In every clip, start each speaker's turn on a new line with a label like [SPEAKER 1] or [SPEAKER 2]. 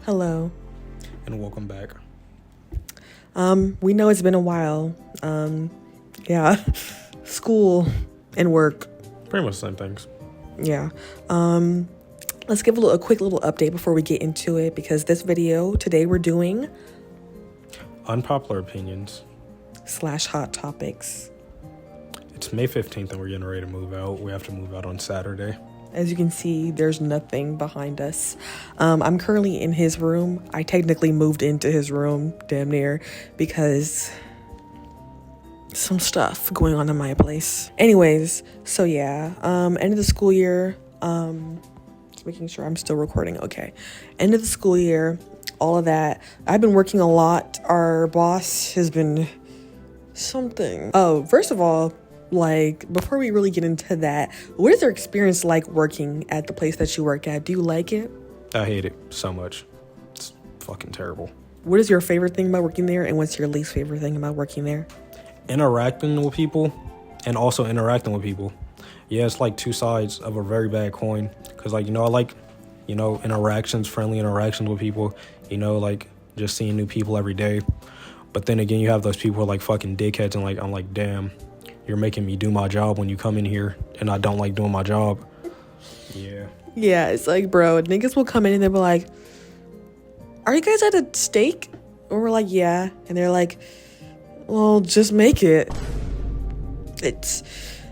[SPEAKER 1] Hello.
[SPEAKER 2] And welcome back.
[SPEAKER 1] We know it's been a while. Yeah. School and work.
[SPEAKER 2] Pretty much the same things.
[SPEAKER 1] Yeah. Let's give a quick little update before we get into it, because this video today we're doing
[SPEAKER 2] Unpopular opinions.
[SPEAKER 1] / hot topics.
[SPEAKER 2] It's May 15th and we're getting ready to move out. We have to move out on Saturday.
[SPEAKER 1] As you can see, there's nothing behind us. I'm currently in his room. I technically moved into his room, damn near, because some stuff going on in my place. Anyways, so yeah, end of the school year. Just making sure I'm still recording. Okay, end of the school year, all of that. I've been working a lot. Our boss has been something. Oh, first of all, like, before we really get into that, what is your experience like working at the place that you work at? Do you like it?
[SPEAKER 2] I hate it so much. It's fucking terrible.
[SPEAKER 1] What is your favorite thing about working there, and what's your least favorite thing about working there?
[SPEAKER 2] Interacting with people and also interacting with people. Yeah, it's like two sides of a very bad coin. Because, like, I like, interactions, friendly interactions with people. Like, just seeing new people every day. But then again, you have those people who are like fucking dickheads, and like, I'm like, damn, you're making me do my job when you come in here, and I don't like doing my job. Yeah,
[SPEAKER 1] it's like, bro, niggas will come in and they'll be like, are you guys at a steak? And we're like, yeah. And they're like, well, just make it. It's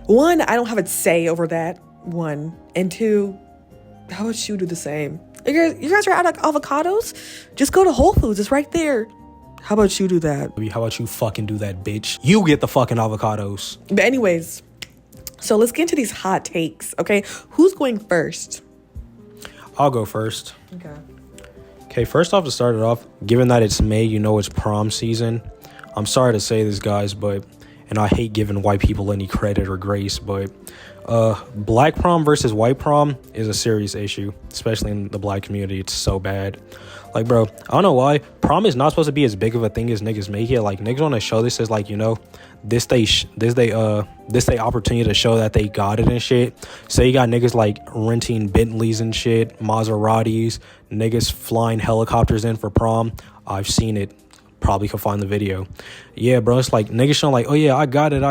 [SPEAKER 1] one, I don't have a say over that, one. And two, how about you do the same? You guys are out of avocados? Just go to Whole Foods, it's right there. How about you do that?
[SPEAKER 2] How about you fucking do that, bitch? You get the fucking avocados.
[SPEAKER 1] But anyways, so let's get into these hot takes, okay? Who's going first?
[SPEAKER 2] I'll go first.
[SPEAKER 1] Okay,
[SPEAKER 2] first off, to start it off, given that it's May, it's prom season. I'm sorry to say this, guys, and I hate giving white people any credit or grace, but black prom versus white prom is a serious issue, especially in the black community. It's so bad. Like, bro, I don't know why. Prom is not supposed to be as big of a thing as niggas make it. Like, niggas want to show this as, like, this they opportunity to show that they got it and shit. So you got niggas, like, renting Bentleys and shit, Maseratis, niggas flying helicopters in for prom. I've seen it. Probably could find the video. Yeah, bro, it's like niggas showing like, oh yeah, I got it.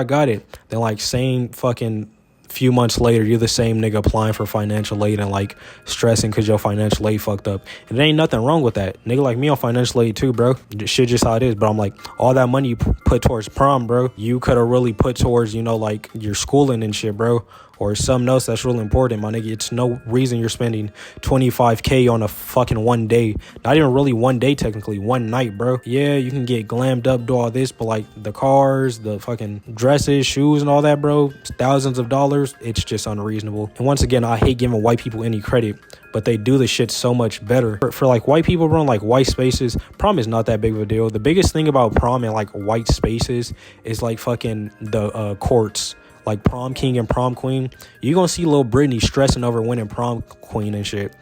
[SPEAKER 2] Then, like, same fucking few months later, you're the same nigga applying for financial aid and, like, stressing because your financial aid fucked up. And there ain't nothing wrong with that. Nigga like me on financial aid too, bro. Shit just how it is. But I'm like, all that money you put towards prom, bro, you could have really put towards, like, your schooling and shit, bro. Or something else that's really important, my nigga. It's no reason you're spending $25K on a fucking one day. Not even really one day, technically. One night, bro. Yeah, you can get glammed up, do all this, but, like, the cars, the fucking dresses, shoes, and all that, bro, thousands of dollars, it's just unreasonable. And once again, I hate giving white people any credit, but they do the shit so much better. For like, white people run, like, white spaces, prom is not that big of a deal. The biggest thing about prom and, like, white spaces is, like, fucking the courts. Like, prom king and prom queen, you're gonna see little Britney stressing over winning prom queen and shit.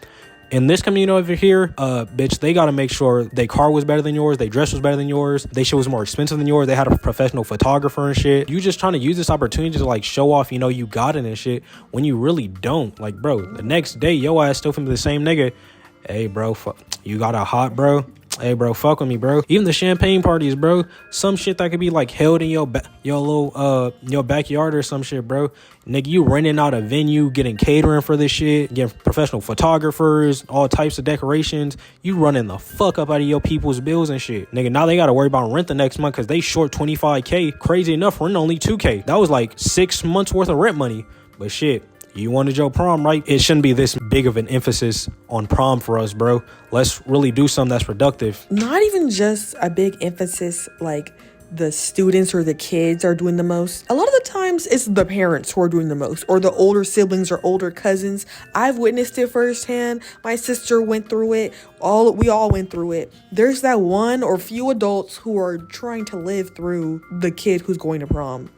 [SPEAKER 2] In this community over here, bitch, they gotta make sure their car was better than yours, their dress was better than yours, they shit was more expensive than yours, they had a professional photographer and shit. You just trying to use this opportunity to, like, show off, you got it and shit, when you really don't. Like, bro, the next day, yo ass still finna be the same nigga. Hey, bro, you got a hot, bro? Hey, bro, fuck with me, bro. Even the champagne parties, bro. Some shit that could be, like, held in your backyard or some shit, bro. Nigga, you renting out a venue, getting catering for this shit, getting professional photographers, all types of decorations. You running the fuck up out of your people's bills and shit. Nigga, now they gotta worry about rent the next month because they short 25K. Crazy enough, rent only 2K. That was like 6 months worth of rent money. But shit, you wanted your prom, right? It shouldn't be this big of an emphasis on prom for us, bro. Let's really do something that's productive.
[SPEAKER 1] Not even just a big emphasis, like, the students or the kids are doing the most. A lot of the times it's the parents who are doing the most, or the older siblings or older cousins. I've witnessed it firsthand. My sister went through it. We all went through it. There's that one or few adults who are trying to live through the kid who's going to prom.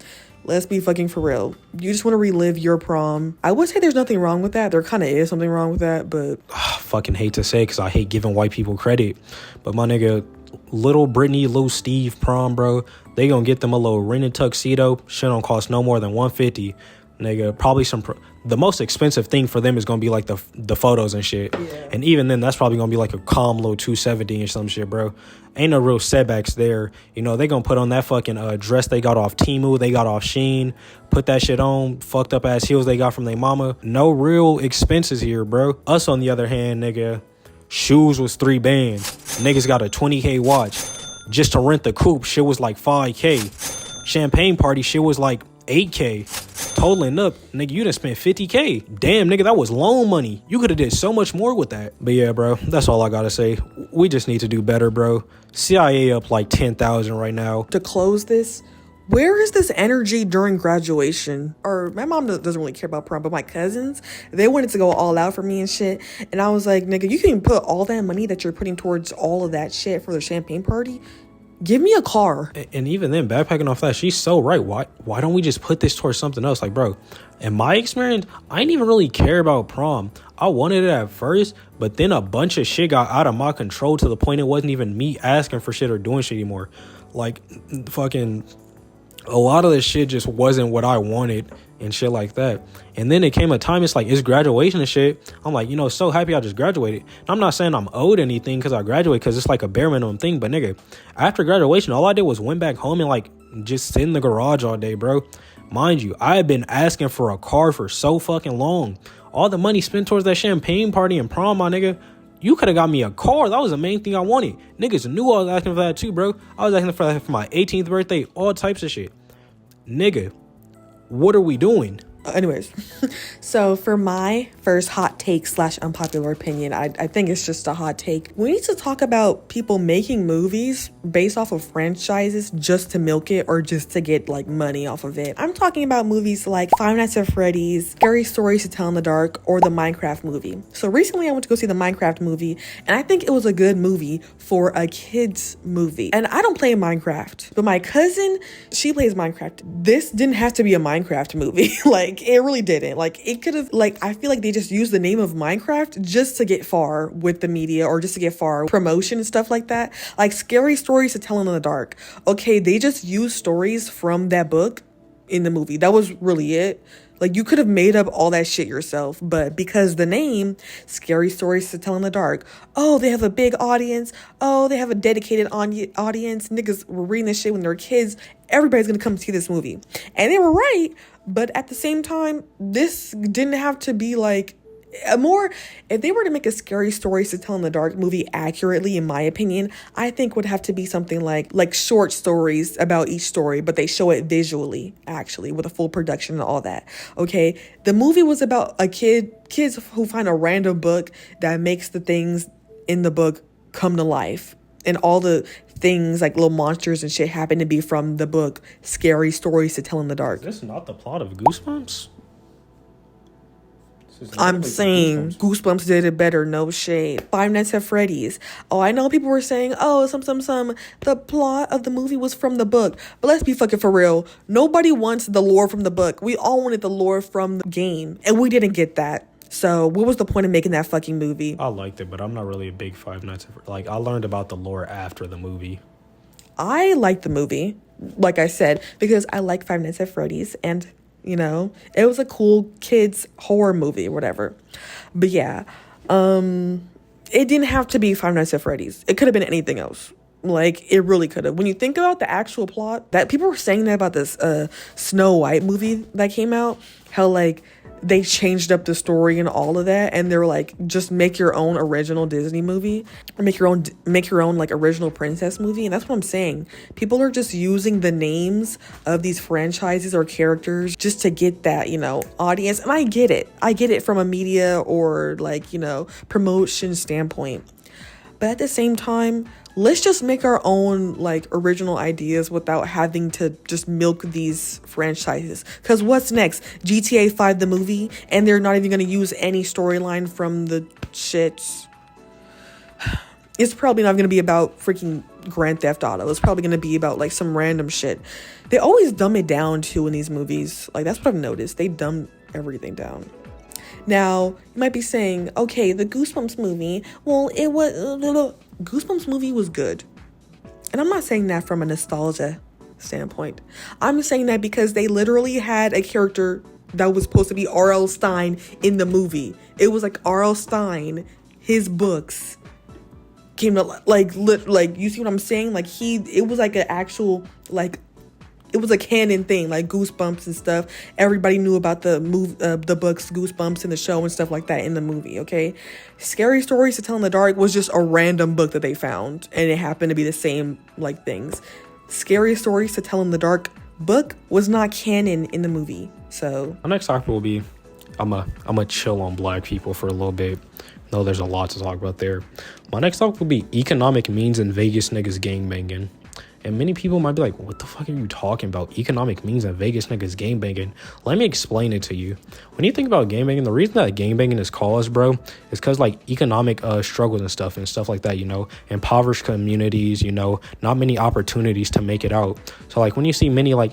[SPEAKER 1] Let's be fucking for real. You just want to relive your prom. I would say there's nothing wrong with that. There kind of is something wrong with that, but
[SPEAKER 2] fucking hate to say, because I hate giving white people credit. But my nigga, little Brittany, little Steve prom, bro, they gonna get them a little rented tuxedo. Shit don't cost no more than $150. Nigga, probably some the most expensive thing for them is going to be like the photos and shit. Yeah. And even then, that's probably going to be like a calm little 270 or some shit, bro. Ain't no real setbacks there. You know, they going to put on that fucking dress they got off Temu, they got off Shein, put that shit on, fucked up ass heels they got from their mama. No real expenses here, bro. Us, on the other hand, nigga, shoes was $3 bands. Niggas got a 20K watch. Just to rent the coupe, shit was like 5K. Champagne party, shit was like 8K. Totaling up, nigga, you done spent 50K. Damn, nigga, that was loan money. You could have did so much more with that. But yeah, bro, that's all I gotta say. We just need to do better, bro. CIA up like 10,000 right now.
[SPEAKER 1] To close this, where is this energy during graduation? Or my mom doesn't really care about prom, but my cousins, they wanted to go all out for me and shit. And I was like, nigga, you can put all that money that you're putting towards all of that shit for the champagne party. Give me a car.
[SPEAKER 2] And even then, backpacking off that, she's so right. Why don't we just put this towards something else? Like, bro, in my experience, I didn't even really care about prom. I wanted it at first, but then a bunch of shit got out of my control to the point it wasn't even me asking for shit or doing shit anymore. Like, fucking, a lot of this shit just wasn't what I wanted and shit like that. And then it came a time, it's like, it's graduation and shit. I'm like, you know, so happy I just graduated. And I'm not saying I'm owed anything because I graduated, because it's like a bare minimum thing. But nigga, after graduation, all I did was went back home and like just sit in the garage all day, bro. Mind you, I had been asking for a car for so fucking long. All the money spent towards that champagne party and prom, my nigga. You could have got me a car. That was the main thing I wanted. Niggas knew I was asking for that too, bro. I was asking for that for my 18th birthday, all types of shit. Nigga, what are we doing?
[SPEAKER 1] Anyways, so for my first hot take / unpopular opinion, I think it's just a hot take. We need to talk about people making movies based off of franchises just to milk it or just to get like money off of it. I'm talking about movies like Five Nights at Freddy's, Scary Stories to Tell in the Dark, or the Minecraft movie. So recently I went to go see the Minecraft movie, and I think it was a good movie for a kid's movie. And I don't play Minecraft, but my cousin, she plays Minecraft. This didn't have to be a Minecraft movie. Like, it really didn't. Like, it could have, like, I feel like they just used the name of Minecraft just to get far with the media, or just to get far promotion and stuff like that. Like Scary Stories to Tell in the Dark. Okay, they just used stories from that book in the movie. That was really it. Like, you could have made up all that shit yourself, but because the name, Scary Stories to Tell in the Dark, oh, they have a big audience, oh, they have a dedicated audience, niggas were reading this shit when they were kids, everybody's gonna come see this movie. And they were right, but at the same time, this didn't have to be like if they were to make a Scary Stories to Tell in the Dark movie accurately, in my opinion, I think would have to be something like short stories about each story, but they show it visually, actually, with a full production and all that. Okay, the movie was about kids who find a random book that makes the things in the book come to life, and all the things like little monsters and shit happen to be from the book Scary Stories to Tell in the Dark.
[SPEAKER 2] Is this not the plot of Goosebumps?
[SPEAKER 1] I'm saying Goosebumps did it better, no shade. Five Nights at Freddy's. Oh, I know people were saying, oh, the plot of the movie was from the book. But let's be fucking for real. Nobody wants the lore from the book. We all wanted the lore from the game, and we didn't get that. So what was the point of making that fucking movie?
[SPEAKER 2] I liked it, but I'm not really a big Five Nights at Freddy's. Like, I learned about the lore after the movie.
[SPEAKER 1] I liked the movie, like I said, because I like Five Nights at Freddy's, and you know, it was a cool kids horror movie or whatever. But yeah, it didn't have to be Five Nights at Freddy's. It could have been anything else. Like, it really could have. When you think about the actual plot, that people were saying that about this Snow White movie that came out, how like they changed up the story and all of that, and they were like, just make your own original Disney movie, or make your own like original princess movie. And that's what I'm saying. People are just using the names of these franchises or characters just to get that, you know, audience. And I get it from a media or like, you know, promotion standpoint. But at the same time, let's just make our own like original ideas without having to just milk these franchises. Because what's next? GTA 5 the movie, and they're not even going to use any storyline from the shits. It's probably not going to be about freaking Grand Theft Auto. It's probably going to be about like some random shit. They always dumb it down too in these movies. Like, that's what I've noticed. They dumb everything down. Now, you might be saying, okay, the Goosebumps movie, well, it was... Goosebumps movie was good. And I'm not saying that from a nostalgia standpoint. I'm saying that because they literally had a character that was supposed to be R.L. Stein in the movie. It was like R.L. Stein, his books came to like you see what I'm saying? Like it was like an actual like it was a canon thing, like Goosebumps and stuff. Everybody knew about the books Goosebumps and the show and stuff like that in the movie, okay? Scary Stories to Tell in the Dark was just a random book that they found, and it happened to be the same, like, things. Scary Stories to Tell in the Dark book was not canon in the movie, so...
[SPEAKER 2] My next topic will be, I'm a chill on black people for a little bit. No, there's a lot to talk about there. My next topic will be economic means in Vegas niggas gangbanging. And many people might be like, what the fuck are you talking about? Economic means in Vegas niggas gangbanging. Let me explain it to you. When you think about gangbanging, the reason that gangbanging is caused, bro, is because like economic struggles and stuff like that, you know, impoverished communities, you know, not many opportunities to make it out. So like when you see many like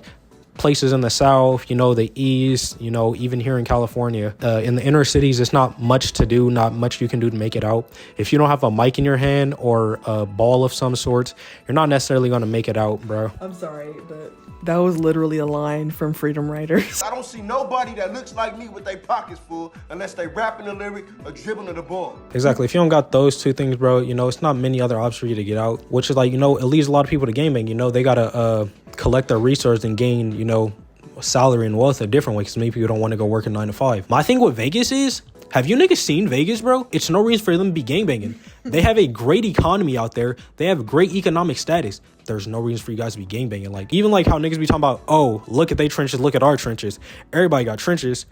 [SPEAKER 2] places in the South, you know, the East, you know, even here in California, in the inner cities, it's not much to do, not much you can do to make it out. If you don't have a mic in your hand or a ball of some sort, you're not necessarily going to make it out, bro.
[SPEAKER 1] I'm sorry, but that was literally a line from Freedom Writers.
[SPEAKER 3] I don't see nobody that looks like me with their pockets full unless they rapping the lyric or dribbling the ball.
[SPEAKER 2] Exactly. If you don't got those two things, bro, you know, it's not many other options for you to get out, which is like, you know, it leads a lot of people to gangbang. You know, they got to collect their resources and gain, you know, salary and wealth a different way because many people don't want to go work a 9 to 5. My thing with Vegas is, have you niggas seen Vegas, bro? It's no reason for them to be gangbanging. They have a great economy out there. They have great economic status. There's no reason for you guys to be gangbanging. Like, even like how niggas be talking about, oh, look at they trenches, look at our trenches. Everybody got trenches.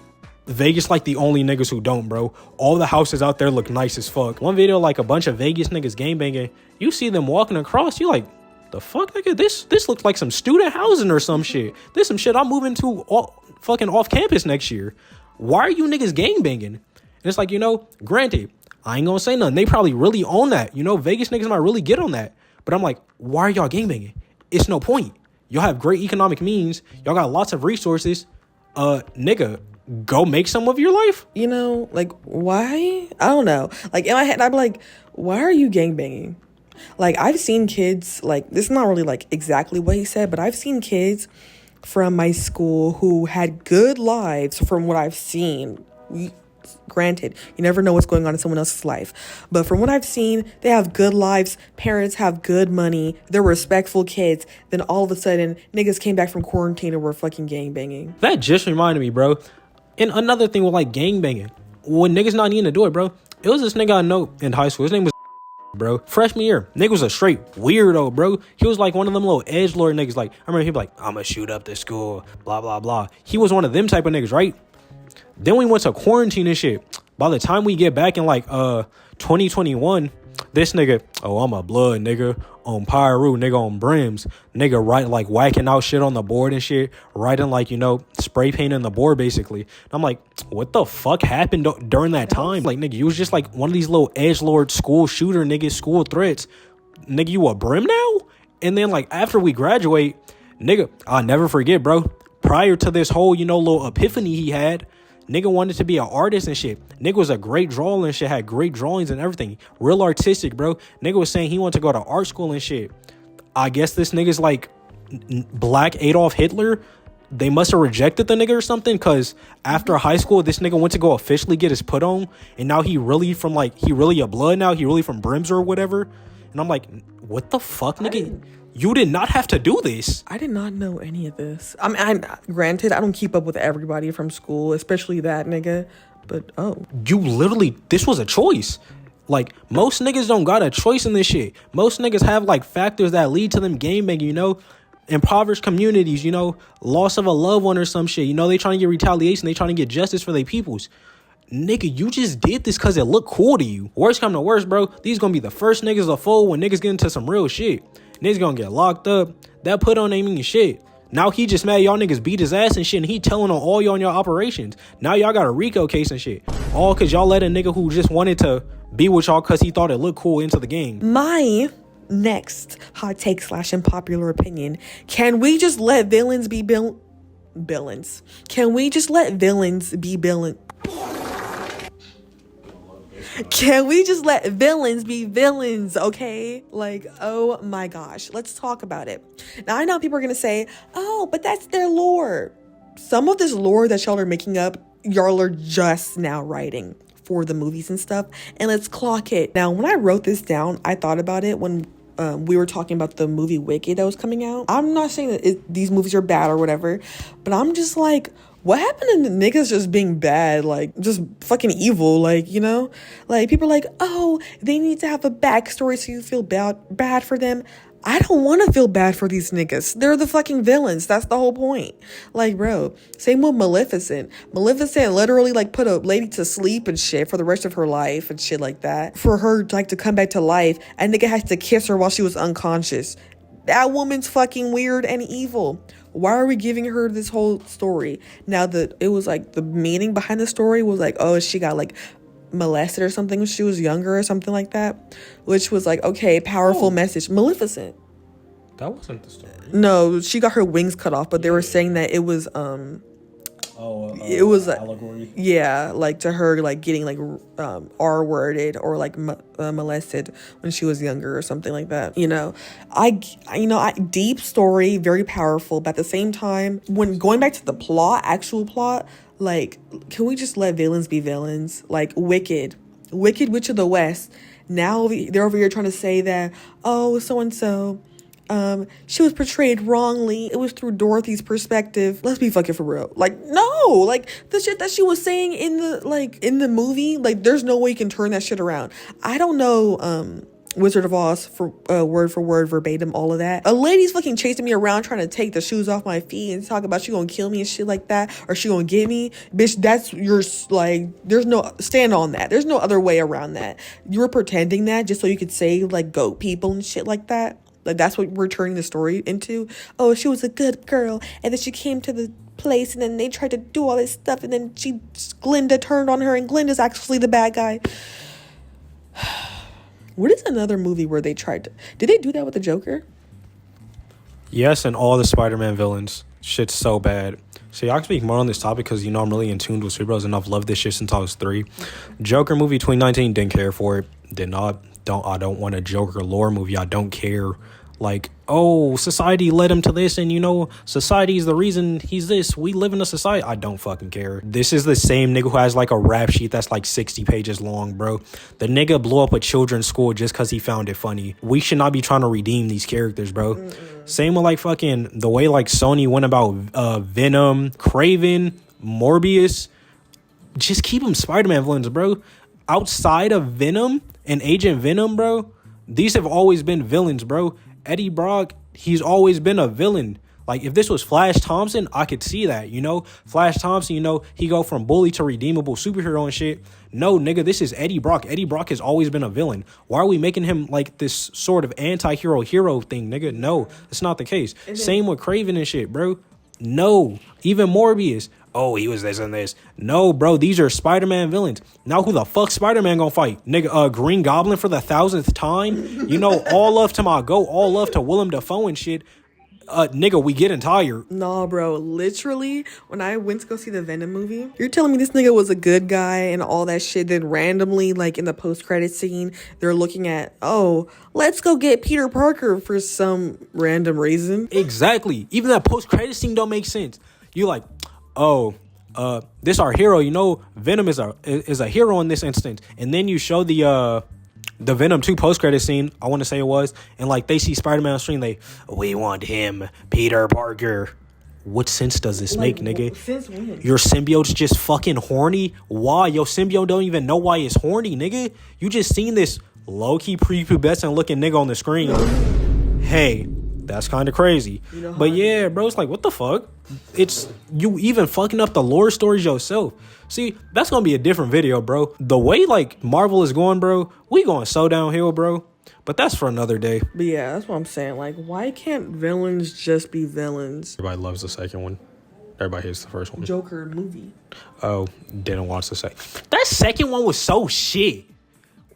[SPEAKER 2] Vegas like the only niggas who don't, bro. All the houses out there look nice as fuck. One video, like a bunch of Vegas niggas gangbanging, you see them walking across, you like, the fuck, nigga? This looks like some student housing or some shit. This some shit I'm moving to fucking off campus next year. Why are you niggas gangbanging? And it's like, you know, granted, I ain't gonna say nothing. They probably really own that. You know, Vegas niggas might really get on that. But I'm like, why are y'all gangbanging? It's no point. Y'all have great economic means. Y'all got lots of resources. Nigga, go make some of your life.
[SPEAKER 1] You know, like, why? I don't know. Like, in my head, I'd be like, why are you gangbanging? Like, I've seen kids, like, this is not really, like, exactly what he said, but I've seen kids from my school who had good lives from what I've seen. Granted, you never know what's going on in someone else's life. But from what I've seen, they have good lives. Parents have good money. They're respectful kids. Then all of a sudden, niggas came back from quarantine and were fucking gangbanging.
[SPEAKER 2] That just reminded me, bro. And another thing with, like, gangbanging. When niggas not needing to do it, bro. It was this nigga I know in high school. His name was bro. Freshman year, nigga was a straight weirdo, bro. He was like one of them little edgelord niggas. Like, I remember he'd be like, I'm gonna shoot up the school, blah, blah, blah. He was one of them type of niggas, right? Then we went to quarantine and shit. By the time we get back in like 2021, this nigga, oh, I'm a blood nigga on Pyru, nigga on brims, nigga right like whacking out shit on the board and shit, writing like, you know, spray painting the board basically. And I'm like, what the fuck happened during that time? Like, nigga, you was just like one of these little edgelord school shooter niggas, school threats. Nigga, you a brim now? And then like after we graduate, nigga, I'll never forget, bro. Prior to this whole, you know, little epiphany he had, nigga wanted to be an artist and shit. Nigga was a great drawer and shit, had great drawings and everything. Real artistic, bro. Nigga was saying he wanted to go to art school and shit. I guess this nigga's like black Adolf Hitler. They must have rejected the nigga or something, because after high school, this nigga went to go officially get his put on. And now he really a blood now. He really from brims or whatever. And I'm like, what the fuck, nigga? You did not have to do this.
[SPEAKER 1] I did not know any of this. I mean, granted, I don't keep up with everybody from school, especially that nigga. But,
[SPEAKER 2] you literally, this was a choice. Like, most niggas don't got a choice in this shit. Most niggas have, like, factors that lead to them gangbanging, you know? Impoverished communities, you know? Loss of a loved one or some shit. You know, they trying to get retaliation. They trying to get justice for their peoples. Nigga, you just did this because it looked cool to you. Worst come to worst, bro. These gonna be the first niggas to fold when niggas get into some real shit. Niggas gonna get locked up. That put on ain't mean shit. Now he just mad y'all niggas beat his ass and shit, and he telling on all y'all in your operations. Now y'all got a RICO case and shit. All because y'all let a nigga who just wanted to be with y'all because he thought it looked cool into the game.
[SPEAKER 1] My next hot take / unpopular opinion. Can we just let villains be villains? Can we just let villains be villains? Can we just let villains be villains, okay? Like, oh my gosh, let's talk about it. Now, I know people are gonna say, oh, but that's their lore. Some of this lore that y'all are making up, y'all are just now writing for the movies and stuff, and let's clock it. Now, when I wrote this down, I thought about it when we were talking about the movie Wicked that was coming out. I'm not saying that these movies are bad or whatever, but I'm just like, what happened to the niggas just being bad, like just fucking evil, like, you know? Like, people are like, oh, they need to have a backstory so you feel bad for them. I don't want to feel bad for these niggas. They're the fucking villains. That's the whole point. Like, bro, same with Maleficent. Maleficent literally, like, put a lady to sleep and shit for the rest of her life and shit like that. For her, like, to come back to life, a nigga has to kiss her while she was unconscious. That woman's fucking weird and evil. Why are we giving her this whole story? Now that it was, like, the meaning behind the story was, like, oh, she got, like, molested or something when she was younger or something like that, which was like, okay, powerful message. Maleficent,
[SPEAKER 2] That wasn't the story.
[SPEAKER 1] no, she got her wings cut off, but they were saying that it was it was
[SPEAKER 2] allegory.
[SPEAKER 1] yeah, like to her, like getting like R-worded or like molested when she was younger or something like that. You know, I deep story, very powerful, but at the same time, when going back to the plot, actual plot, like, can we just let villains be villains? Like Wicked Witch of the West. Now they're over here trying to say that, oh, so and so, she was portrayed wrongly. It was through Dorothy's perspective. Let's be fucking for real. Like, no, like the shit that she was saying in the movie, like, there's no way you can turn that shit around. I don't know, Wizard of Oz for word, verbatim, all of that. A lady's fucking chasing me around trying to take the shoes off my feet and talk about she gonna kill me and shit like that, or she gonna get me. Bitch, that's your, like, there's no, stand on that. There's no other way around that. You were pretending that just so you could say, like, goat people and shit like that. Like, that's what we're turning the story into. Oh, she was a good girl, and then she came to the place, and then they tried to do all this stuff, and then Glinda turned on her, and Glinda's actually the bad guy. What is another movie where they tried to... Did they do that with the Joker?
[SPEAKER 2] Yes, and all the Spider-Man villains. Shit's so bad. See, I can speak more on this topic because, you know, I'm really in tune with superheroes and I've loved this shit since I was 3. Joker movie 2019, didn't care for it. I don't want a Joker lore movie. I don't care. Like, oh, society led him to this, and, you know, society is the reason he's this. We live in a society. I don't fucking care. This is the same nigga who has, like, a rap sheet that's, like, 60 pages long, bro. The nigga blew up a children's school just because he found it funny. We should not be trying to redeem these characters, bro. Same with, like, fucking the way, like, Sony went about Venom, Kraven, Morbius. Just keep them Spider-Man villains, bro. Outside of Venom and Agent Venom, bro, these have always been villains, bro. Eddie Brock, he's always been a villain. Like, if this was Flash Thompson, I could see that, you know? Flash Thompson, you know, he go from bully to redeemable superhero and shit. No, nigga, this is Eddie Brock. Eddie Brock has always been a villain. Why are we making him, like, this sort of anti-hero thing, nigga? No, that's not the case. Same with Kraven and shit, bro. No. Even Morbius. Oh, he was this and this. No, bro, these are Spider-Man villains. Now who the fuck Spider-Man gonna fight? Nigga, Green Goblin for the 1,000th time? You know, all love to my goat, all love to Willem Dafoe and shit. Nigga, we getting tired.
[SPEAKER 1] Nah, bro, literally, when I went to go see the Venom movie, you're telling me this nigga was a good guy and all that shit, then randomly, like, in the post-credit scene, they're looking at, oh, let's go get Peter Parker for some random reason.
[SPEAKER 2] Exactly. Even that post-credit scene don't make sense. You like, oh, this our hero, you know, Venom is a hero in this instance. And then you show the Venom 2 post-credit scene, I want to say it was, and, like, they see Spider-Man on screen, we want him, Peter Parker. What sense does this make, nigga?
[SPEAKER 1] Since when?
[SPEAKER 2] Your symbiote's just fucking horny? Why? Your symbiote don't even know why it's horny, nigga. You just seen this low-key prepubescent looking nigga on the screen. Hey, that's kind of crazy. You know, but yeah, bro, it's like, what the fuck? It's you even fucking up the lore stories yourself. See, that's gonna be a different video, bro. The way, like, Marvel is going, bro, we going so downhill, bro. But that's for another day.
[SPEAKER 1] But yeah, that's what I'm saying. Like, why can't villains just be villains?
[SPEAKER 2] Everybody loves the second one. Everybody hates the first one.
[SPEAKER 1] Joker movie.
[SPEAKER 2] Oh, didn't watch the second. That second one was so shit.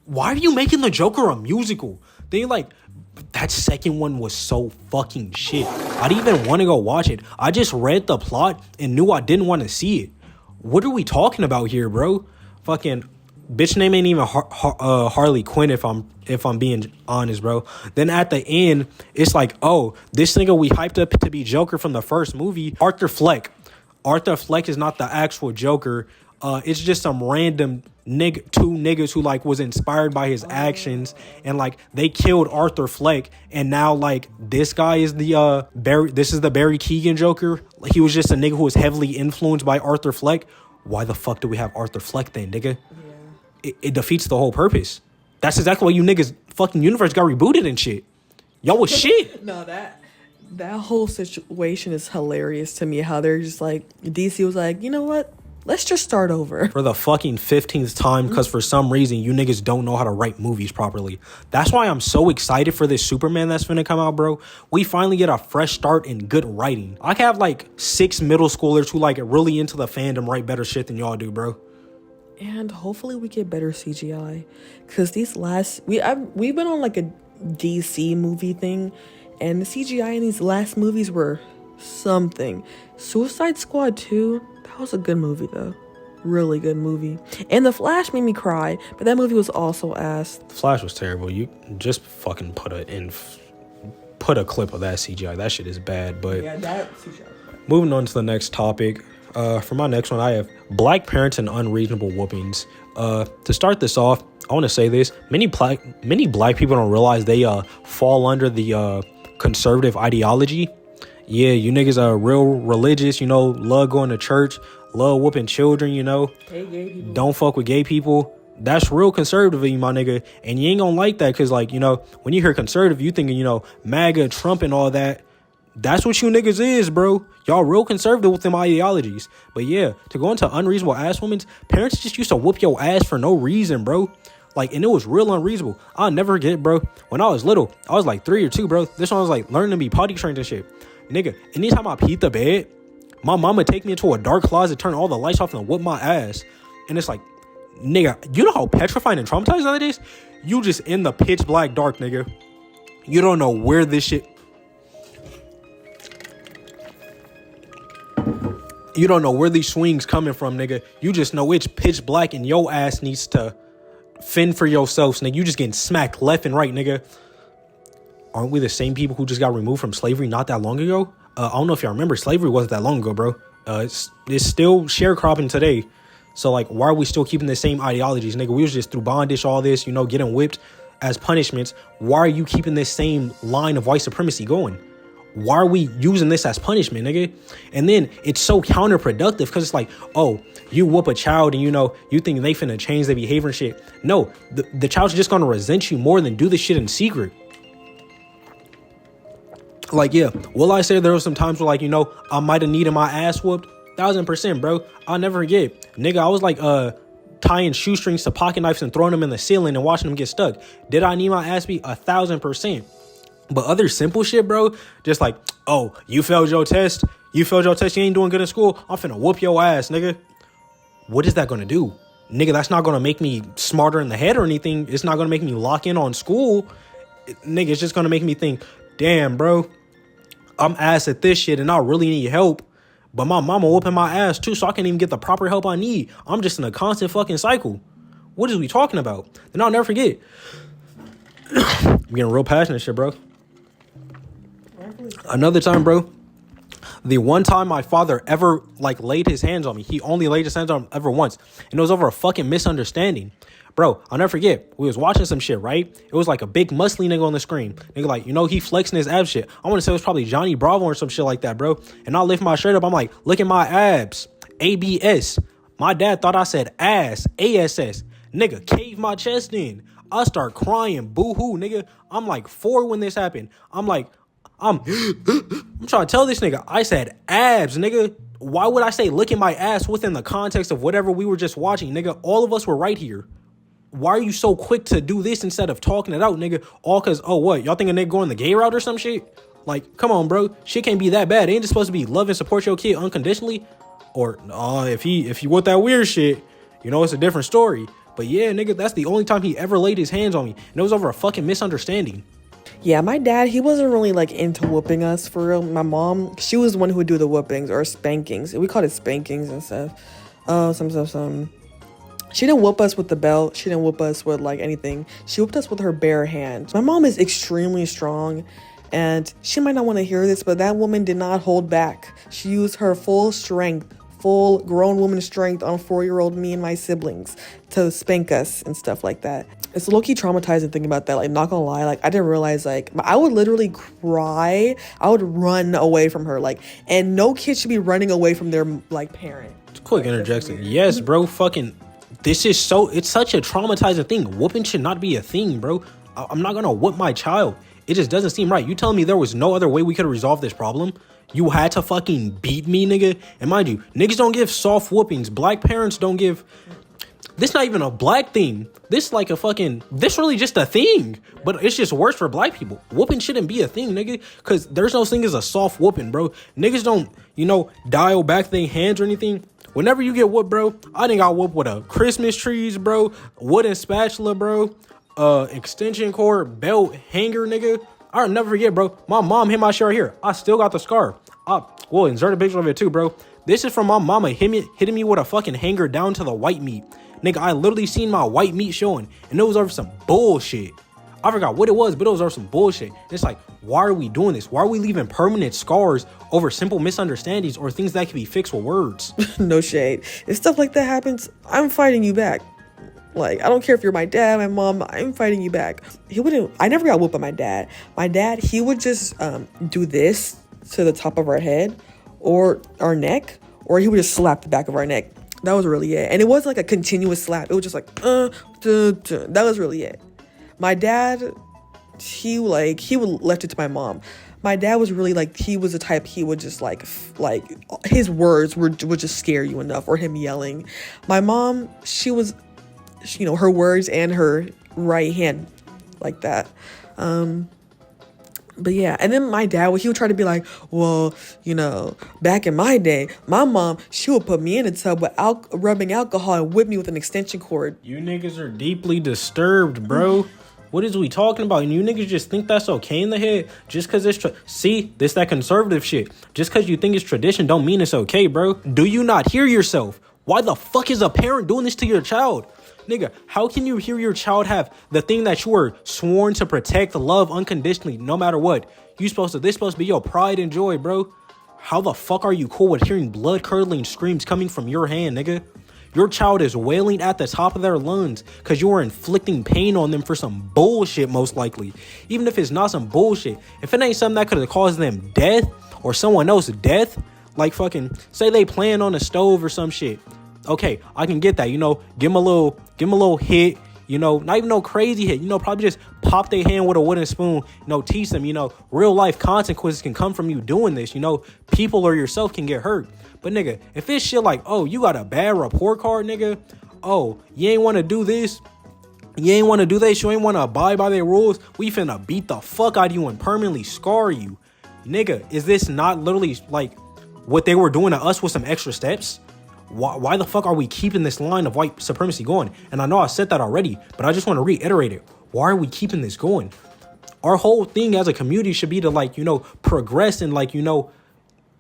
[SPEAKER 2] Why are you making the Joker a musical? They like, that second one was so fucking shit. I didn't even want to go watch it. I just read the plot and knew I didn't want to see it. What are we talking about here, bro? Fucking Bitch name ain't even Harley Quinn if I'm being honest, bro. Then at the end, it's like, oh, this nigga we hyped up to be Joker from the first movie, Arthur Fleck. Arthur Fleck is not the actual Joker. It's just some random two niggas who like was inspired by his actions, and like they killed Arthur Fleck, and now like this guy is the this is the Barry Keoghan Joker. He was just a nigga who was heavily influenced by Arthur Fleck. Why the fuck do we have Arthur Fleck then, nigga? It defeats the whole purpose. That's exactly why you niggas fucking universe got rebooted and shit. Y'all was shit.
[SPEAKER 1] No, that whole situation is hilarious to me. How they're just like, DC was like, you know what? Let's just start over.
[SPEAKER 2] For the fucking 15th time, because for some reason you niggas don't know how to write movies properly. That's why I'm so excited for this Superman that's finna come out, bro. We finally get a fresh start in good writing. I can have like 6 middle schoolers who like really into the fandom write better shit than y'all do, bro.
[SPEAKER 1] And hopefully we get better CGI, because we've been on like a DC movie thing, and the CGI in these last movies were something. Suicide Squad 2, that was a good movie though, really good movie. And The Flash made me cry, but that movie was also ass.
[SPEAKER 2] The Flash was terrible. You just fucking put a clip of that CGI. That shit is bad. But
[SPEAKER 1] yeah, that CGI.
[SPEAKER 2] Moving on to the next topic. For my next one, I have black parents and unreasonable whoopings. To start this off, I want to say this. Many black people don't realize they fall under the conservative ideology. Yeah, you niggas are real religious, you know, love going to church, love whooping children, you know.
[SPEAKER 1] Hey, gay people.
[SPEAKER 2] Don't fuck with gay people. That's real conservative of you, my nigga. And you ain't gonna like that because, like, you know, when you hear conservative, you thinking, you know, MAGA, Trump and all that. That's what you niggas is, bro. Y'all real conservative with them ideologies. But yeah, to go into unreasonable ass women's, parents just used to whoop your ass for no reason, bro. Like, and it was real unreasonable. I'll never forget, bro. When I was little, I was like 3 or 2, bro. This one was like learning to be potty trained and shit. Nigga, anytime I peed the bed, my mama take me into a dark closet, turn all the lights off, and whoop my ass. And it's like, nigga, you know how petrifying and traumatizing that is? You just in the pitch black dark, nigga. You don't know where this shit... You don't know where these swings coming from, nigga. You just know it's pitch black and your ass needs to fend for yourself, nigga. You just getting smacked left and right, nigga. Aren't we the same people who just got removed from slavery not that long ago? I don't know if y'all remember, slavery wasn't that long ago, bro. It's still sharecropping today. So, like, why are we still keeping the same ideologies, nigga? We was just through bondage, all this, you know, getting whipped as punishments. Why are you keeping this same line of white supremacy going? Why are we using this as punishment, nigga? And then it's so counterproductive because it's like, oh, you whoop a child and, you know, you think they finna change their behavior and shit. No, the child's just gonna resent you more than do this shit in secret. Like, yeah, will I say there were some times where, like, you know, I might have needed my ass whooped? 1000%, bro. I'll never forget. Nigga, I was like, tying shoestrings to pocket knives and throwing them in the ceiling and watching them get stuck. Did I need my ass beat? 1000%. But other simple shit, bro, just like, oh, you failed your test. You ain't doing good in school. I'm finna whoop your ass, nigga. What is that gonna do? Nigga, that's not gonna make me smarter in the head or anything. It's not gonna make me lock in on school. Nigga, it's just gonna make me think, damn, bro, I'm ass at this shit and I really need help. But my mama whooping my ass too, so I can't even get the proper help I need. I'm just in a constant fucking cycle. What is we talking about? Then I'll never forget. I'm getting real passionate shit, bro. Another time, bro. The one time my father ever, like, laid his hands on me. He only laid his hands on me ever once. And it was over a fucking misunderstanding. Bro, I'll never forget. We was watching some shit, right? It was like a big muscly nigga on the screen. Nigga, like, you know, he flexing his abs shit. I want to say it was probably Johnny Bravo or some shit like that, bro. And I lift my shirt up. I'm like, look at my abs. ABS. My dad thought I said ass. ASS. Nigga, cave my chest in. I start crying. Boo-hoo, nigga. I'm like 4 when this happened. I'm trying to tell this nigga, I said abs, nigga. Why would I say look at my ass within the context of whatever we were just watching, nigga? All of us were right here. Why are you so quick to do this instead of talking it out, nigga? All because, oh, what? Y'all think a nigga going the gay route or some shit? Like, come on, bro. Shit can't be that bad. Ain't it supposed to be love and support your kid unconditionally? Or, if he want that weird shit, you know, it's a different story. But yeah, nigga, that's the only time he ever laid his hands on me. And it was over a fucking misunderstanding.
[SPEAKER 1] Yeah, my dad, he wasn't really, like, into whooping us, for real. My mom, she was the one who would do the whoopings or spankings. We called it spankings and stuff. She didn't whoop us with the belt. She didn't whoop us with like anything. She whooped us with her bare hands. My mom is extremely strong, and she might not want to hear this, but that woman did not hold back. She used her full strength, full grown woman strength on 4-year-old me and my siblings to spank us and stuff like that. It's low-key traumatizing thinking about that. Like, not gonna lie, like I didn't realize, like I would literally cry. I would run away from her, like, and no kid should be running away from their like parent.
[SPEAKER 2] Quick interjection. Yes, bro. Fucking. It's such a traumatizing thing. Whooping should not be a thing, bro. I'm not gonna whoop my child. It just doesn't seem right. You telling me there was no other way we could have resolved this problem? You had to fucking beat me, nigga? And mind you, niggas don't give soft whoopings. Black parents don't give... This not even a black thing. This like a fucking... This really just a thing. But it's just worse for black people. Whooping shouldn't be a thing, nigga. Because there's no thing as a soft whooping, bro. Niggas don't, dial back their hands or anything. Whenever you get whooped, bro, I done got whooped with a Christmas trees, bro, wooden spatula, bro, extension cord, belt, hanger, nigga. I'll never forget, bro. My mom hit my shit right here. I still got the scar. We'll insert a picture of it too, bro. This is from my mama hitting me with a fucking hanger down to the white meat. Nigga, I literally seen my white meat showing, and it was over some bullshit. I forgot what it was, but it was over some bullshit. And it's like, why are we doing this? Why are we leaving permanent scars over simple misunderstandings or things that can be fixed with words?
[SPEAKER 1] No shade. If stuff like that happens, I'm fighting you back. Like, I don't care if you're my dad, my mom, I'm fighting you back. I never got whooped by my dad. My dad, he would just do this to the top of our head or our neck, or he would just slap the back of our neck. That was really it. And it wasn't like a continuous slap. It was just like, that was really it. My dad, he would left it to my mom. My dad was really like, he was the type, he would just like his words would just scare you enough, or him yelling. My mom, she was, her words and her right hand like that. But yeah, and then my dad, he would try to be like, well, back in my day, my mom, she would put me in a tub with rubbing alcohol and whip me with an extension cord.
[SPEAKER 2] You niggas are deeply disturbed, bro. What is we talking about? And you niggas just think that's okay in the head? Just because it's... See, this that conservative shit. Just because you think it's tradition don't mean it's okay, bro. Do you not hear yourself? Why the fuck is a parent doing this to your child? Nigga, how can you hear your child have the thing that you were sworn to protect, love unconditionally, no matter what? This supposed to be your pride and joy, bro. How the fuck are you cool with hearing blood-curdling screams coming from your hand, nigga? Your child is wailing at the top of their lungs because you are inflicting pain on them for some bullshit, most likely. Even if it's not some bullshit. If it ain't something that could have caused them death or someone else death, like fucking, say they playing on a stove or some shit. Okay, I can get that, give them a little hit, not even no crazy hit, probably just pop their hand with a wooden spoon, teach them, real life consequences can come from you doing this, people or yourself can get hurt. But nigga, if it's shit like, oh, you got a bad report card, nigga, oh, you ain't want to do this, you ain't want to do this, you ain't want to abide by their rules, we finna beat the fuck out of you and permanently scar you. Nigga, is this not literally like what they were doing to us with some extra steps? Why the fuck are we keeping this line of white supremacy going? And I know I said that already, but I just want to reiterate it. Why are we keeping this going? Our whole thing as a community should be to progress and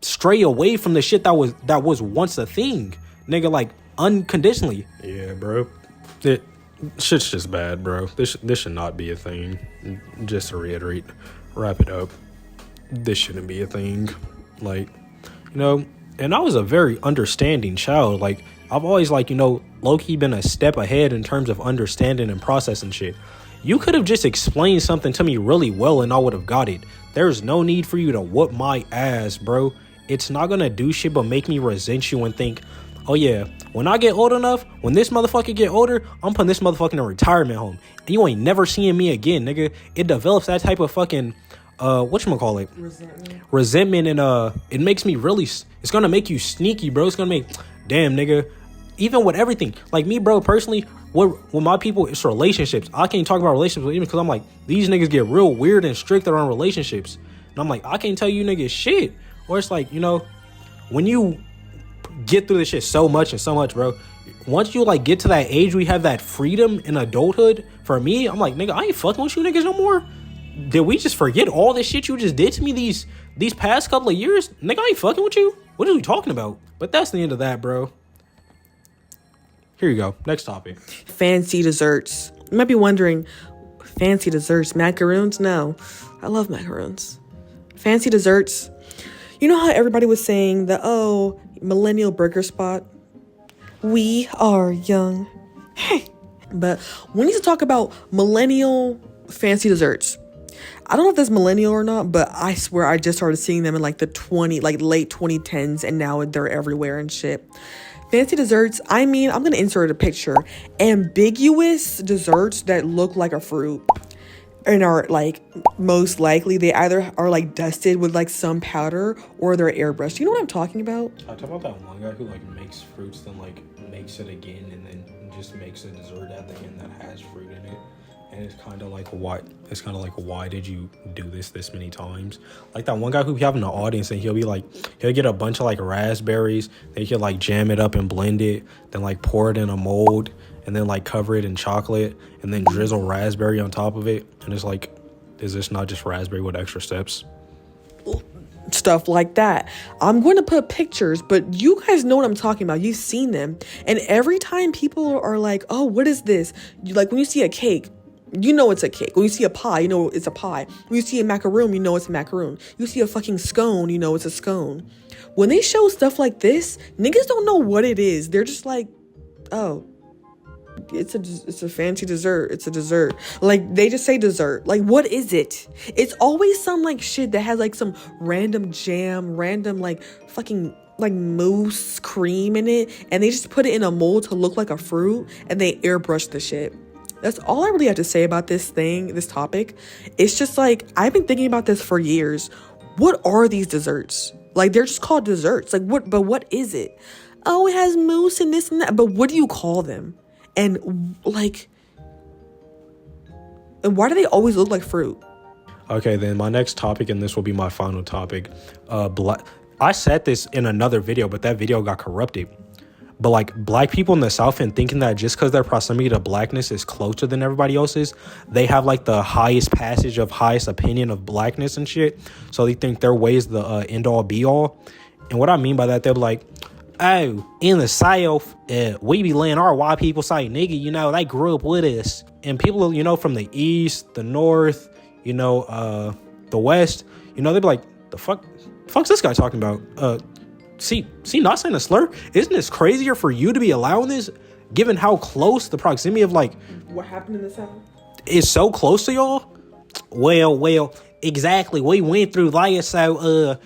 [SPEAKER 2] stray away from the shit that was once a thing. Nigga, unconditionally. Yeah, bro. Shit's just bad, bro. This should not be a thing. Just to reiterate, wrap it up. This shouldn't be a thing. And I was a very understanding child. I've always, low-key been a step ahead in terms of understanding and processing shit. You could have just explained something to me really well and I would have got it. There's no need for you to whoop my ass, bro. It's not gonna do shit but make me resent you and think, oh yeah, when I get old enough, when this motherfucker get older, I'm putting this motherfucker in a retirement home. And you ain't never seeing me again, nigga. It develops that type of fucking... whatchamacallit? Resentment, and it makes me really, it's gonna make you sneaky, bro. It's gonna make, damn, nigga, even with everything, like me, bro, personally, with my people, it's relationships. I can't talk about relationships with even because I'm like, these niggas get real weird and strict around relationships, and I'm like, I can't tell you niggas shit, or it's like, when you get through this shit so much, bro, once you get to that age where you have that freedom in adulthood, for me, I'm like, nigga, I ain't fucking with you niggas no more. Did we just forget all this shit you just did to me these past couple of years? Nigga, I ain't fucking with you. What are we talking about? But that's the end of that, bro. Here you go. Next topic.
[SPEAKER 1] Fancy desserts. You might be wondering, fancy desserts, macaroons? No, I love macaroons. Fancy desserts. You know how everybody was saying that, oh, millennial burger spot? We are young. Hey. But we need to talk about millennial fancy desserts. I don't know if that's millennial or not, but I swear I just started seeing them in like the late 2010s, and now they're everywhere and shit. Fancy desserts, I mean, I'm gonna insert a picture. Ambiguous desserts that look like a fruit and are like, most likely they either are like dusted with like some powder or they're airbrushed. You know what I'm talking about?
[SPEAKER 2] I talk about that one guy who like makes fruits, then like makes it again, and then just makes a dessert at the end that has fruit in it. And it's kind of like, why did you do this many times? Like that one guy who we have in the audience, and he'll get a bunch of like raspberries, then he'll like jam it up and blend it, then like pour it in a mold, and then like cover it in chocolate, and then drizzle raspberry on top of it. And it's like, is this not just raspberry with extra steps?
[SPEAKER 1] Stuff like that. I'm going to put pictures, but you guys know what I'm talking about. You've seen them. And every time people are like, oh, what is this? Like when you see a cake, you know it's a cake. When you see a pie, you know it's a pie. When you see a macaroon, you know it's a macaroon. You see a fucking scone, you know it's a scone. When they show stuff like this, niggas don't know what it is. They're just like, oh, it's a fancy dessert. It's a dessert. Like, they just say dessert. Like, what is it? It's always some like shit that has like some random jam, random like fucking like mousse cream in it, and they just put it in a mold to look like a fruit, and they airbrush the shit. That's all I really have to say about this topic. It's just like, I've been thinking about this for years. What are these desserts? Like, they're just called desserts. Like, what is it? Oh, it has mousse and this and that. But what do you call them? And like, and why do they always look like fruit?
[SPEAKER 2] Okay, then my next topic, and this will be my final topic. I said this in another video, but that video got corrupted. But like, black people in the South, and thinking that just because their proximity to blackness is closer than everybody else's, they have like the highest passage of highest opinion of blackness and shit. So they think their way is the end all be all. And what I mean by that, they're like, oh, in the South, we be letting our white people say, nigga, you know, they grew up with us. And people, you know, from the East, the North, you know, the West, you know, they'd be like, the fuck's this guy talking about? See, not saying a slur. Isn't this crazier for you to be allowing this, given how close the proximity of like
[SPEAKER 1] what happened in the South
[SPEAKER 2] is so close to y'all? Well, exactly. We went through that, so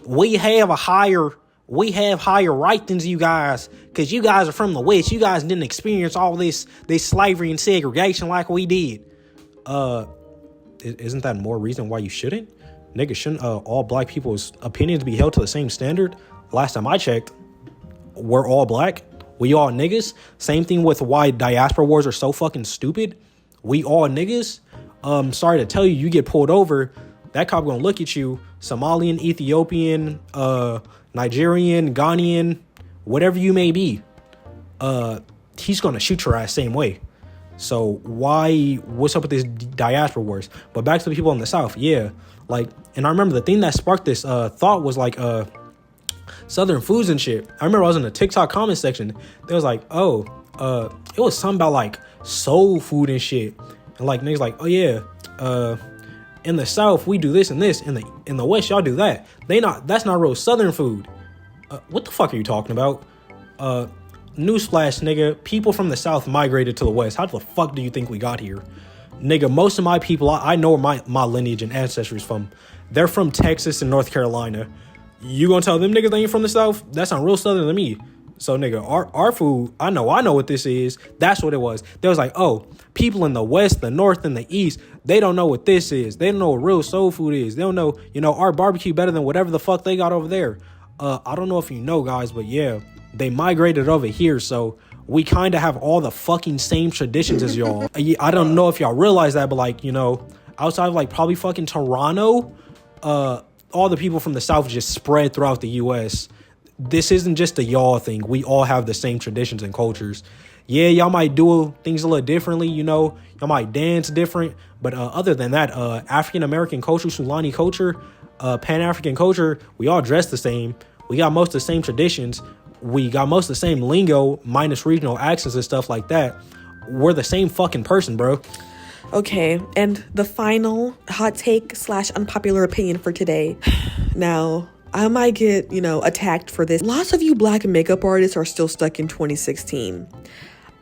[SPEAKER 2] we have higher right than you guys, because you guys are from the West. You guys didn't experience all this slavery and segregation like we did. Isn't that more reason why you shouldn't? Nigga, shouldn't all black people's opinions be held to the same standard? Last time I checked, we're all black. We all niggas. Same thing with why diaspora wars are so fucking stupid. We all niggas. Sorry to tell you, you get pulled over, that cop gonna look at you, Somalian, Ethiopian, Nigerian, Ghanaian, whatever you may be. He's gonna shoot your ass same way. So what's up with this diaspora wars? But back to the people in the South, yeah. Like, and I remember the thing that sparked this thought was like Southern foods and shit. I remember I was in the TikTok comment section. They was like, oh, it was something about like soul food and shit. And like niggas like, oh yeah, in the South we do this and this. In the West y'all do that. That's not real Southern food. What the fuck are you talking about? Newsflash, nigga. People from the South migrated to the West. How the fuck do you think we got here? Nigga, most of my people, I know where my lineage and ancestry is from. They're from Texas and North Carolina. You gonna tell them niggas they ain't from the South? That's not real Southern to me. So, nigga, our food, I know what this is. That's what it was. They was like, oh, people in the West, the North, and the East, they don't know what this is. They don't know what real soul food is. They don't know, our barbecue better than whatever the fuck they got over there. I don't know if you know, guys, but yeah, they migrated over here, so we kind of have all the fucking same traditions as y'all. I don't know if y'all realize that, but like, outside of like probably fucking Toronto, all the people from the South just spread throughout the U.S. This isn't just a y'all thing. We all have the same traditions and cultures. Yeah, y'all might do things a little differently, y'all might dance different, but other than that, African-American culture, Sulani culture, Pan-African culture, we all dress the same. We got most of the same traditions. we got most of the same lingo minus regional accents and stuff like that. We're the same fucking person, bro.
[SPEAKER 1] Okay, and the final hot take / unpopular opinion for today. Now, I might get, attacked for this. Lots of you black makeup artists are still stuck in 2016.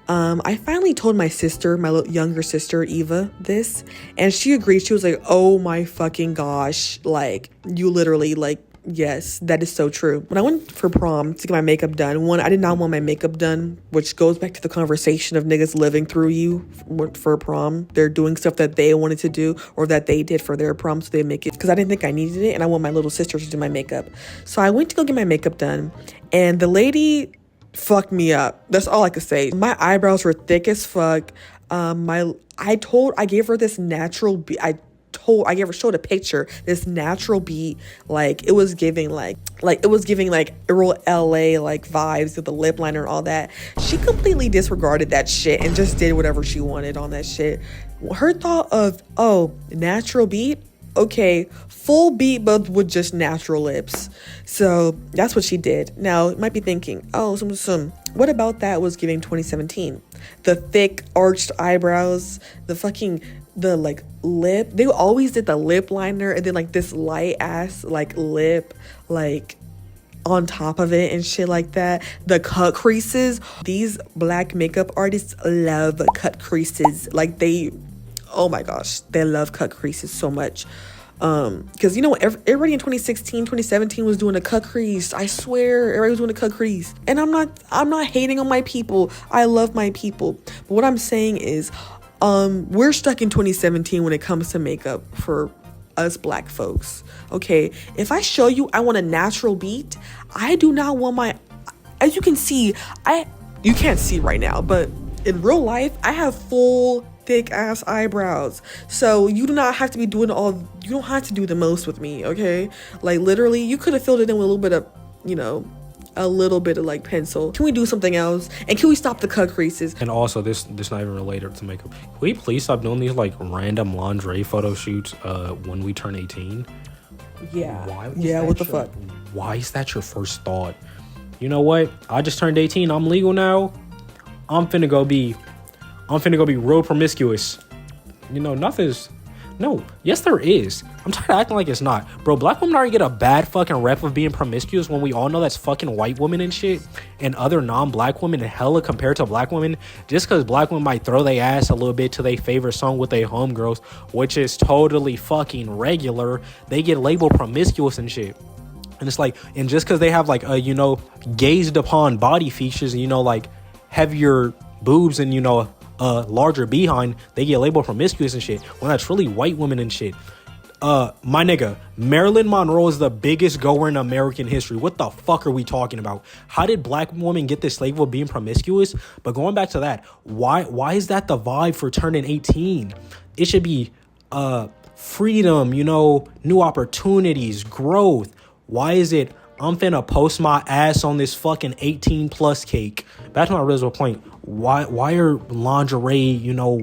[SPEAKER 1] I finally told my sister, my younger sister, Eva, this, and she agreed. She was like, oh my fucking gosh, like, you literally, like, yes, that is so true. When I went for prom to get my makeup done, one, I did not want my makeup done, which goes back to the conversation of niggas living through you for prom. They're doing stuff that they wanted to do or that they did for their prom, so they make it, because I didn't think I needed it, and I want my little sister to do my makeup. So I went to go get my makeup done, and the lady fucked me up. That's all I could say. My eyebrows were thick as fuck. I gave her this natural beat. Showed a picture, this natural beat, like it was giving like real LA like vibes with the lip liner and all that. She completely disregarded that shit and just did whatever she wanted on that shit. Her thought of, oh, natural beat, okay, full beat but with just natural lips. So that's what she did. Now you might be thinking, oh, what about that was giving 2017? The thick arched eyebrows, the like lip. They always did the lip liner and then like this light ass like lip like on top of it and shit like that. The cut creases. These black makeup artists love cut creases. Like oh my gosh, they love cut creases so much. Because everybody in 2016, 2017 was doing a cut crease. I swear everybody was doing a cut crease. And I'm not hating on my people. I love my people. But what I'm saying is we're stuck in 2017 when it comes to makeup for us black folks. Okay, if I show you I want a natural beat, I do not want as you can see, you can't see right now, but in real life I have full thick ass eyebrows. So you do not have to be doing you don't have to do the most with me, okay? Like literally you could have filled it in with a little bit of, a little bit of like pencil. Can we do something else? And can we stop the cut creases?
[SPEAKER 2] And also this not even related to makeup. Can we please stop doing these like random lingerie photo shoots when we turn 18?
[SPEAKER 1] Yeah. What the fuck?
[SPEAKER 2] Why is that your first thought? You know what? I just turned 18. I'm legal now. I'm finna go be real promiscuous. No, yes there is. I'm tired of acting like it's not. Bro, black women already get a bad fucking rep of being promiscuous when we all know that's fucking white women and shit. And other non-black women and hella compared to black women. Just because black women might throw their ass a little bit to their favorite song with their homegirls, which is totally fucking regular, they get labeled promiscuous and shit. And it's like, and just because they have like, gazed upon body features, like heavier boobs and, larger behind, they get labeled promiscuous and shit, when that's really white women and shit. My nigga, Marilyn Monroe is the biggest goer in American history. What the fuck are we talking about? How did black women get this label of being promiscuous? But going back to that, why is that the vibe for turning 18? It should be freedom, new opportunities, growth. Why is it I'm finna post my ass on this fucking 18 plus cake? Back to my original point. Why are lingerie,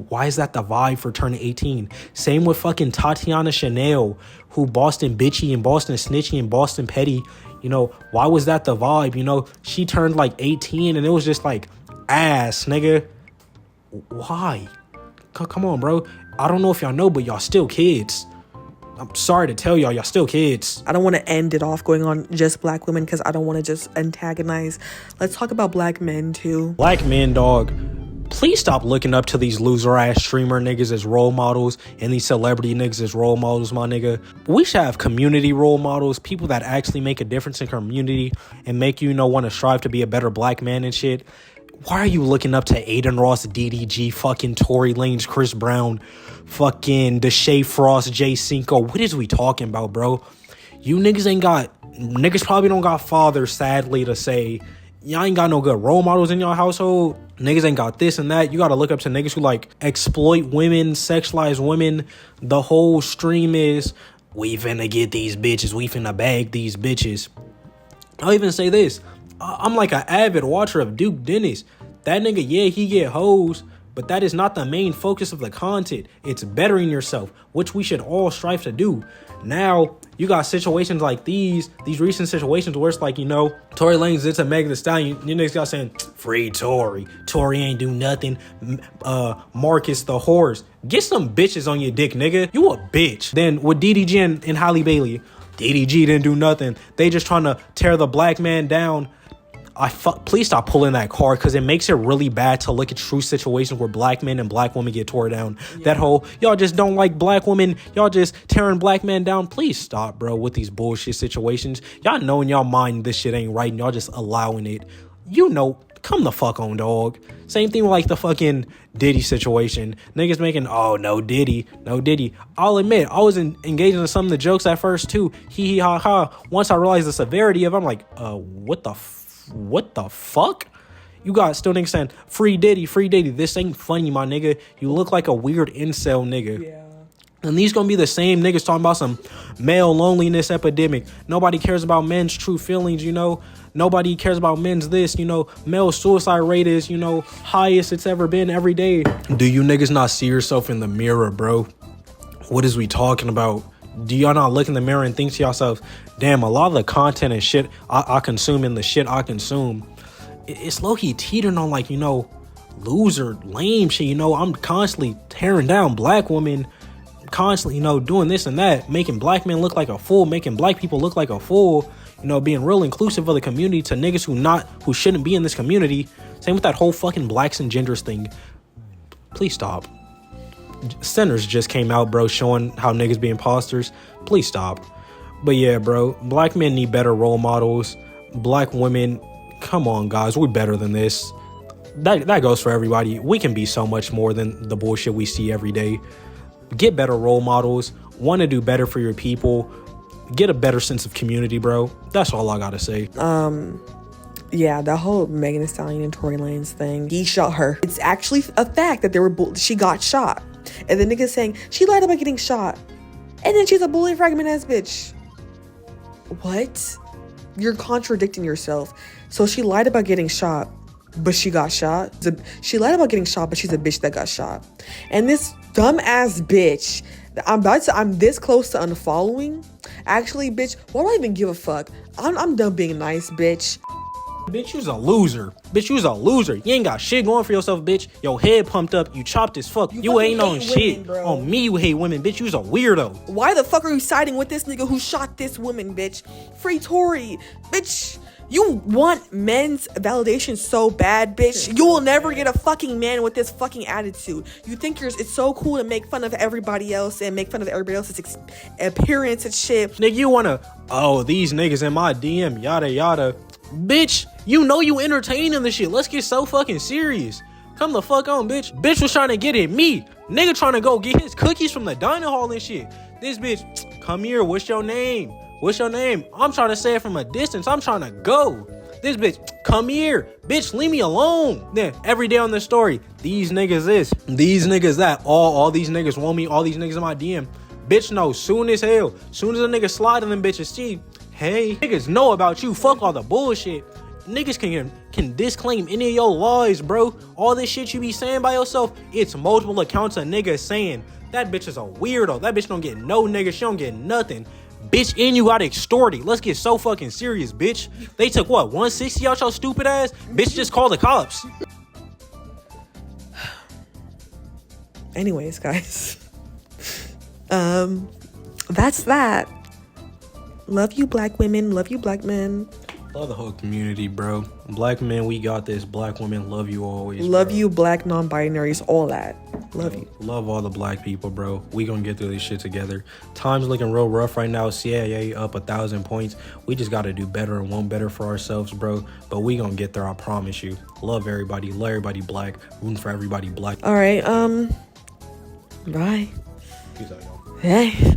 [SPEAKER 2] why is that the vibe for turning 18? Same with fucking Tatiana Chanel, who Boston bitchy and Boston snitchy and Boston petty. Why was that the vibe? She turned like 18 and it was just like ass, nigga. Why? Come on, bro. I don't know if y'all know, but y'all still kids. I'm sorry to tell y'all still kids.
[SPEAKER 1] I don't want to end it off going on just black women because I don't want to just antagonize. Let's talk about black men too.
[SPEAKER 2] Black men, dog. Please stop looking up to these loser ass streamer niggas as role models and these celebrity niggas as role models, my nigga. We should have community role models, people that actually make a difference in community and make you want to strive to be a better black man and shit. Why are you looking up to Aiden Ross, DDG, fucking Tory Lanez, Chris Brown, fucking Deshae Frost, Jay Cinco? What is we talking about, bro? You niggas probably don't got fathers, sadly to say. Y'all ain't got no good role models in y'all household. Niggas ain't got this and that. You gotta look up to niggas who like exploit women, sexualize women. The whole stream is, we finna get these bitches, we finna bag these bitches. I'll even say this. I'm like an avid watcher of Duke Dennis. That nigga, yeah, he get hoes, but that is not the main focus of the content. It's bettering yourself, which we should all strive to do. Now, you got situations like these recent situations where it's like, you know, Tory Lanez did to Meg Thee Stallion. You niggas got saying, free Tory. Tory ain't do nothing. Marcus the horse. Get some bitches on your dick, nigga. You a bitch. Then with DDG and Halle Bailey, DDG didn't do nothing. They just trying to tear the black man down. Please stop pulling that card, because it makes it really bad to look at true situations where black men and black women get tore down. Yeah. That whole, y'all just don't like black women, y'all just tearing black men down. Please stop, bro, with these bullshit situations. Y'all know in y'all mind this shit ain't right and y'all just allowing it. You know, come the fuck on, dog. Same thing with like the fucking Diddy situation. Niggas making, oh, no Diddy. I'll admit, I was engaging in some of the jokes at first too. Hee hee ha ha. Once I realized the severity of it, I'm like, what the fuck? You got still niggas saying, free Diddy. This ain't funny, my nigga. You look like a weird incel nigga. Yeah. And these gonna be the same niggas talking about some male loneliness epidemic. Nobody cares about men's true feelings, you know. Nobody cares about men's this, you know. Male suicide rate is, you know, highest it's ever been every day. Do you niggas not see yourself in the mirror, bro? What is we talking about? Do y'all not look in the mirror and think to yourself, damn, a lot of the content and shit I consume and the shit I consume, it's low-key teetering on, like, you know, loser, lame shit. You know, I'm constantly tearing down black women, constantly, you know, doing this and that, making black men look like a fool, making black people look like a fool, you know, being real inclusive of the community to niggas who shouldn't be in this community. Same with that whole fucking blacks and genders thing. Please stop. Centers just came out, bro, showing how niggas be imposters. Please stop. But yeah, bro, black men need better role models. Black women, come on, guys, we're better than this. That goes for everybody. We can be so much more than the bullshit we see every day. Get better role models. Want to do better for your people. Get a better sense of community, bro. That's all I gotta say.
[SPEAKER 1] Yeah, the whole Megan Thee Stallion and Tory Lanez thing. He shot her. It's actually a fact that she got shot. And the nigga saying, she lied about getting shot. And then she's a bully fragment ass bitch. What? You're contradicting yourself. So she lied about getting shot, but she got shot. She lied about getting shot, but she's a bitch that got shot. And this dumb ass bitch, I'm this close to unfollowing. Actually, bitch, why do I even give a fuck? I'm done being nice, bitch.
[SPEAKER 2] Bitch, you's a loser. You ain't got shit going for yourself, bitch. Your head pumped up. You chopped as fuck. You ain't on shit. Bro. On me, you hate women, bitch. You's a weirdo.
[SPEAKER 1] Why the fuck are you siding with this nigga who shot this woman, bitch? Free Tory. Bitch, you want men's validation so bad, bitch. You will never get a fucking man with this fucking attitude. You think it's so cool to make fun of everybody else and make fun of everybody else's appearance and shit.
[SPEAKER 2] Nigga, you wanna, these niggas in my DM, yada yada. Bitch, you know you entertaining the shit. Let's get so fucking serious. Come the fuck on, bitch. Bitch was trying to get at me. Nigga trying to go get his cookies from the dining hall and shit. This bitch, come here. What's your name? I'm trying to say it from a distance. I'm trying to go. This bitch, come here. Bitch, leave me alone. Then every day on the story, these niggas this, these niggas that. All these niggas want me. All these niggas in my DM. Bitch, no. Soon as hell. Soon as a nigga slide in them bitches, see, hey, niggas know about you. Fuck all the bullshit. Niggas can disclaim any of your lies, bro. All this shit you be saying by yourself, it's multiple accounts of niggas saying that bitch is a weirdo. That bitch don't get no nigga. She don't get nothing. Bitch, and you got extorted. Let's get so fucking serious, bitch. They took what, 160 out your stupid ass? Bitch, just call the cops.
[SPEAKER 1] Anyways, guys. That's that. Love you, black women. Love you, black men.
[SPEAKER 2] Love the whole community, bro. Black men, we got this. Black women, love you always.
[SPEAKER 1] Love you, black non-binaries, all that. Love you.
[SPEAKER 2] Love all the black people, bro. We gonna get through this shit together. Time's looking real rough right now. CIA up 1,000 points. We just gotta do better and want better for ourselves, bro. But we gonna get there, I promise you. Love everybody. Love everybody black. Rooting for everybody black.
[SPEAKER 1] All right, bye.
[SPEAKER 2] Peace out, y'all.
[SPEAKER 1] Hey.